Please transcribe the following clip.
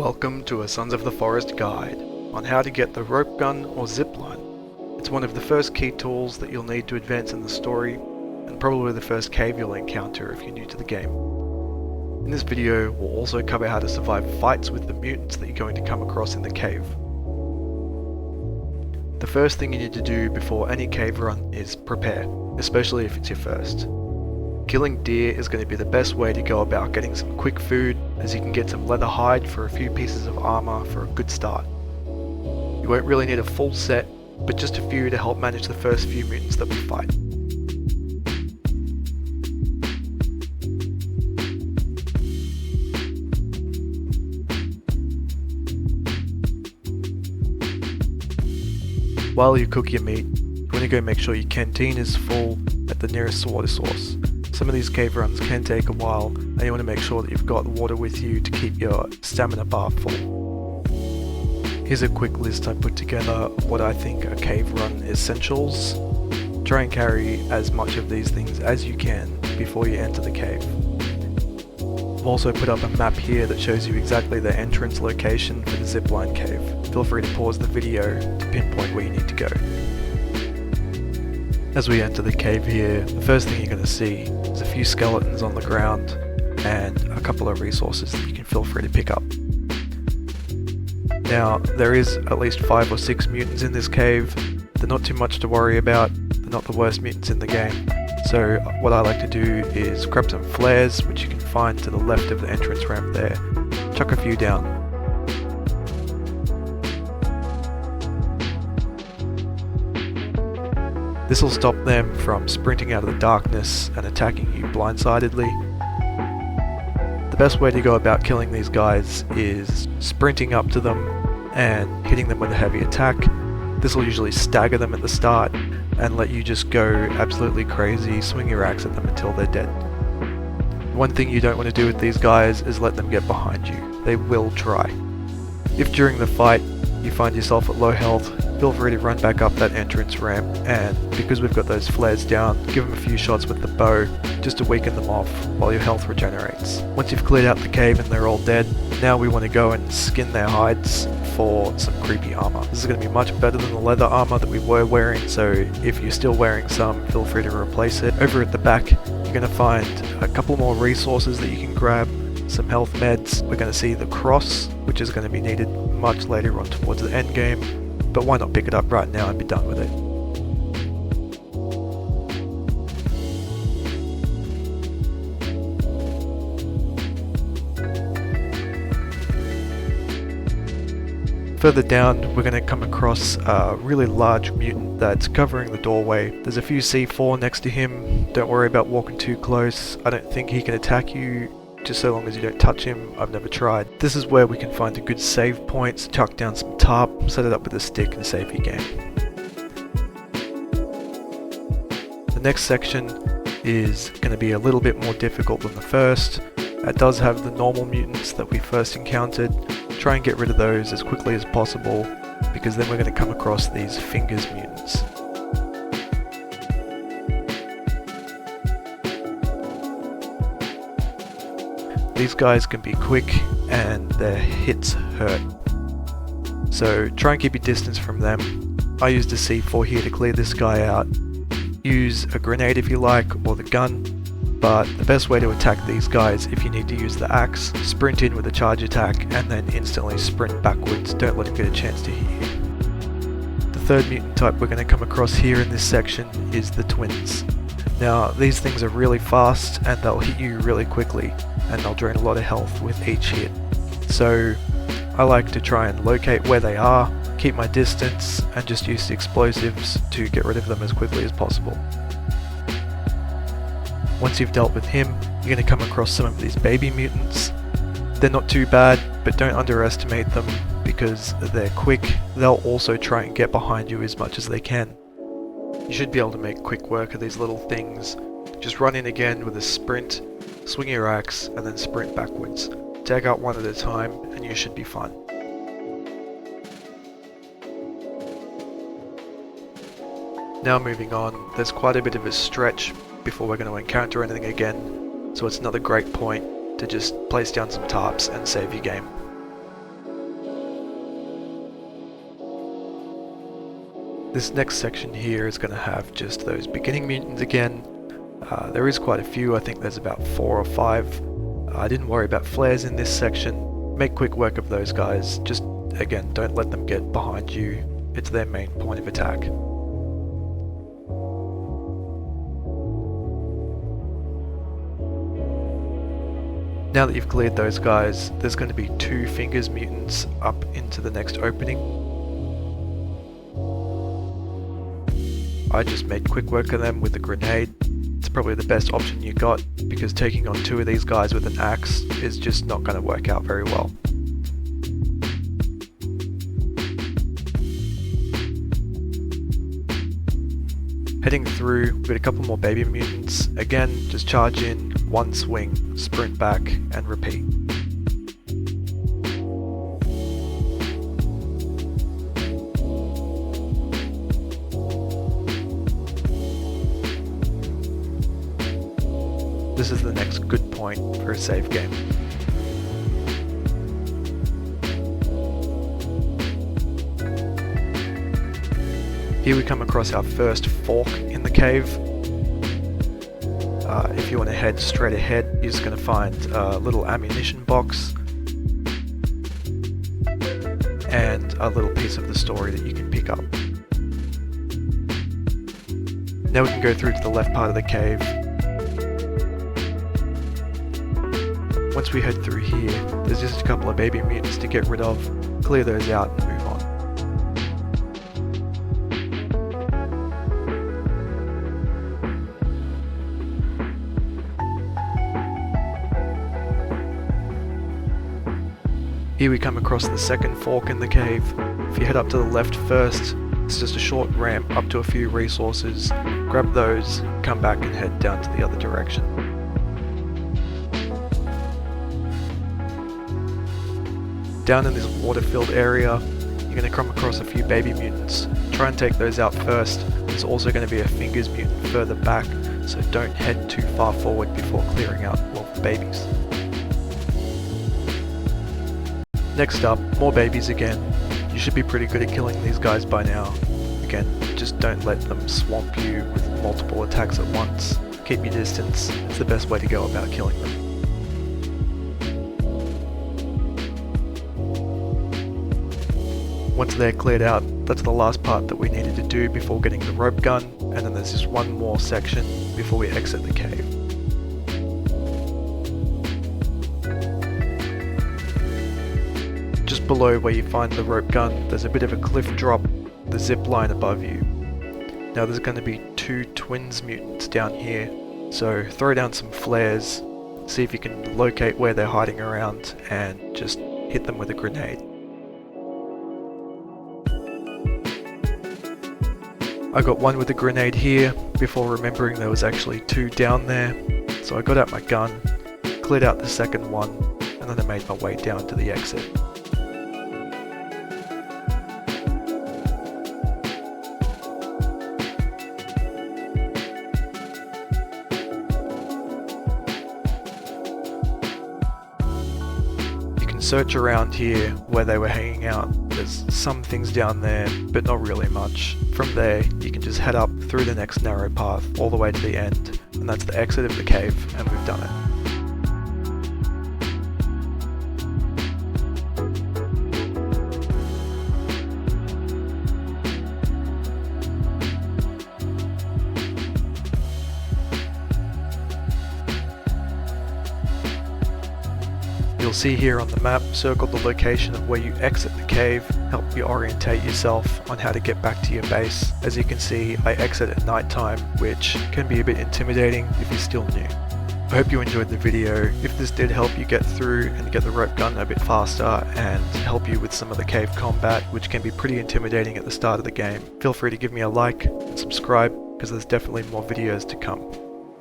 Welcome to a Sons of the Forest guide on how to get the rope gun or zipline. It's one of the first key tools that you'll need to advance in the story, and probably the first cave you'll encounter if you're new to the game. In this video, we'll also cover how to survive fights with the mutants that you're going to come across in the cave. The first thing you need to do before any cave run is prepare, especially if it's your first. Killing deer is going to be the best way to go about getting some quick food, as you can get some leather hide for a few pieces of armor for a good start. You won't really need a full set, but just a few to help manage the first few mutants that we fight. While you cook your meat, you want to go make sure your canteen is full at the nearest water source. Some of these cave runs can take a while, and you want to make sure that you've got water with you to keep your stamina bar full. Here's a quick list I put together of what I think are cave run essentials. Try and carry as much of these things as you can before you enter the cave. I've also put up a map here that shows you exactly the entrance location for the zipline cave. Feel free to pause the video to pinpoint where you need to go. As we enter the cave here, the first thing you're going to see is a few skeletons on the ground and a couple of resources that you can feel free to pick up. Now, there is at least 5 or 6 mutants in this cave. They're not too much to worry about, they're not the worst mutants in the game. So what I like to do is grab some flares, which you can find to the left of the entrance ramp there, chuck a few down. This will stop them from sprinting out of the darkness and attacking you blindsidedly. The best way to go about killing these guys is sprinting up to them and hitting them with a heavy attack. This will usually stagger them at the start and let you just go absolutely crazy, swing your axe at them until they're dead. One thing you don't want to do with these guys is let them get behind you. They will try. If during the fight you find yourself at low health, feel free to run back up that entrance ramp, and because we've got those flares down, give them a few shots with the bow just to weaken them off while your health regenerates. Once you've cleared out the cave and they're all dead, now we want to go and skin their hides for some creepy armor. This is going to be much better than the leather armor that we were wearing, so if you're still wearing some, feel free to replace it. Over at the back, you're going to find a couple more resources that you can grab, some health meds. We're going to see the cross, which is going to be needed much later on towards the end game, but why not pick it up right now and be done with it. Further down, we're going to come across a really large mutant that's covering the doorway. There's a few C4 next to him. Don't worry about walking too close. I don't think he can attack you just so long as you don't touch him. I've never tried. This is where we can find a good save point, chuck down some tarp, set it up with a stick and save your game. The next section is going to be a little bit more difficult than the first. It does have the normal mutants that we first encountered. Try and get rid of those as quickly as possible, because then we're going to come across these fingers mutants. These guys can be quick and their hits hurt, so try and keep your distance from them. I used a C4 here to clear this guy out. Use a grenade if you like, or the gun, but the best way to attack these guys, if you need to use the axe, sprint in with a charge attack and then instantly sprint backwards. Don't let him get a chance to hit you. The third mutant type we're going to come across here in this section is the twins. Now, these things are really fast and they'll hit you really quickly, and they'll drain a lot of health with each hit. So I like to try and locate where they are, keep my distance, and just use the explosives to get rid of them as quickly as possible. Once you've dealt with him, you're going to come across some of these baby mutants. They're not too bad, but don't underestimate them because they're quick. They'll also try and get behind you as much as they can. You should be able to make quick work of these little things. Just run in again with a sprint, swing your axe, and then sprint backwards. Take out one at a time, and you should be fine. Now moving on, there's quite a bit of a stretch before we're going to encounter anything again, so it's another great point to just place down some tarps and save your game. This next section here is going to have just those beginning mutants again. There is quite a few, I think there's about 4 or 5. I didn't worry about flares in this section. Make quick work of those guys, just again don't let them get behind you, it's their main point of attack. Now that you've cleared those guys, there's going to be 2 Fingers mutants up into the next opening. I just made quick work of them with a grenade. It's probably the best option you got, because taking on 2 of these guys with an axe is just not going to work out very well. Heading through, we've got a couple more baby mutants. Again, just charge in, 1 swing, sprint back, and repeat. This is the next good point for a save game. Here we come across our first fork in the cave. If you want to head straight ahead, you're just going to find a little ammunition box and a little piece of the story that you can pick up. Now we can go through to the left part of the cave. Once we head through here, there's just a couple of baby mutants to get rid of, clear those out and move on. Here we come across the second fork in the cave. If you head up to the left first, it's just a short ramp up to a few resources. Grab those, come back and head down to the other direction. Down in this water-filled area, you're going to come across a few baby mutants. Try and take those out first. There's also going to be a Fingers mutant further back, so don't head too far forward before clearing out all the babies. Next up, more babies again. You should be pretty good at killing these guys by now. Again, just don't let them swamp you with multiple attacks at once. Keep your distance, it's the best way to go about killing them. Once they're cleared out, that's the last part that we needed to do before getting the rope gun, and then there's just one more section before we exit the cave. Just below where you find the rope gun, there's a bit of a cliff drop, the zip line above you. Now there's going to be 2 twins mutants down here, so throw down some flares, see if you can locate where they're hiding around, and just hit them with a grenade. I got one with a grenade here, before remembering there was actually 2 down there, so I got out my gun, cleared out the second one, and then I made my way down to the exit. Search around here where they were hanging out. There's some things down there, but not really much. From there, you can just head up through the next narrow path all the way to the end, and that's the exit of the cave, and we've done it. You'll see here on the map, circle the location of where you exit the cave, help you orientate yourself on how to get back to your base. As you can see, I exit at night time, which can be a bit intimidating if you're still new. I hope you enjoyed the video. If this did help you get through and get the rope gun a bit faster and help you with some of the cave combat, which can be pretty intimidating at the start of the game, feel free to give me a like and subscribe, because there's definitely more videos to come.